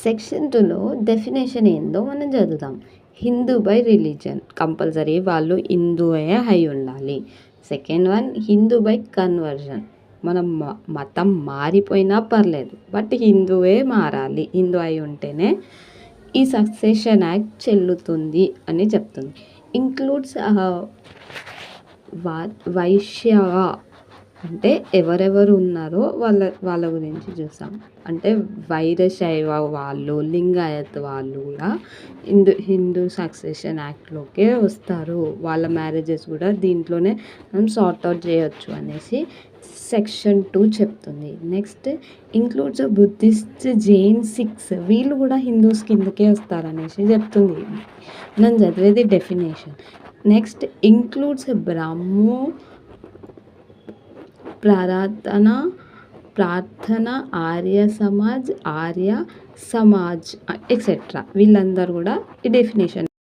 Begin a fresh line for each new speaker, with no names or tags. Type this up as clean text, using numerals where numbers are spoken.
Section 2లో definition ఏందో మనం చదువుదాం. హిందూ బై రిలీజన్ కంపల్సరీ వాళ్ళు హిందూయే అయి ఉండాలి. Second one Hindu by conversion మనం మతం మారిపోయినా పర్లేదు బట్ హిందువే మారాలి, హిందూ అయి ఉంటేనే ఈ సక్సెషన్ యాక్ట్ చెల్లుతుంది అని చెప్తుంది. ఇంక్లూడ్స్ వైశ్యవ అంటే ఎవరెవరు ఉన్నారో వాళ్ళ గురించి చూసాం. అంటే వైరశైవ వాళ్ళు, లింగాయత్ వాళ్ళు కూడా హిందూ సక్సెషన్ యాక్ట్లోకే వస్తారు. వాళ్ళ మ్యారేజెస్ కూడా దీంట్లోనే మనం సార్ట్అవుట్ చేయొచ్చు అనేసి సెక్షన్ 2 చెప్తుంది. Next includes Buddhist, Jain, Sikhs వీళ్ళు కూడా హిందూస్ కిందకే వస్తారనేసి చెప్తుంది. మనం చదివేది డెఫినేషన్. నెక్స్ట్ ఇంక్లూడ్స్ బ్రహ్మో ప్రార్థన ఆర్య సమాజ్ ఎక్సెట్రా వీళ్ళందరూ కూడా ఈ డెఫినేషన్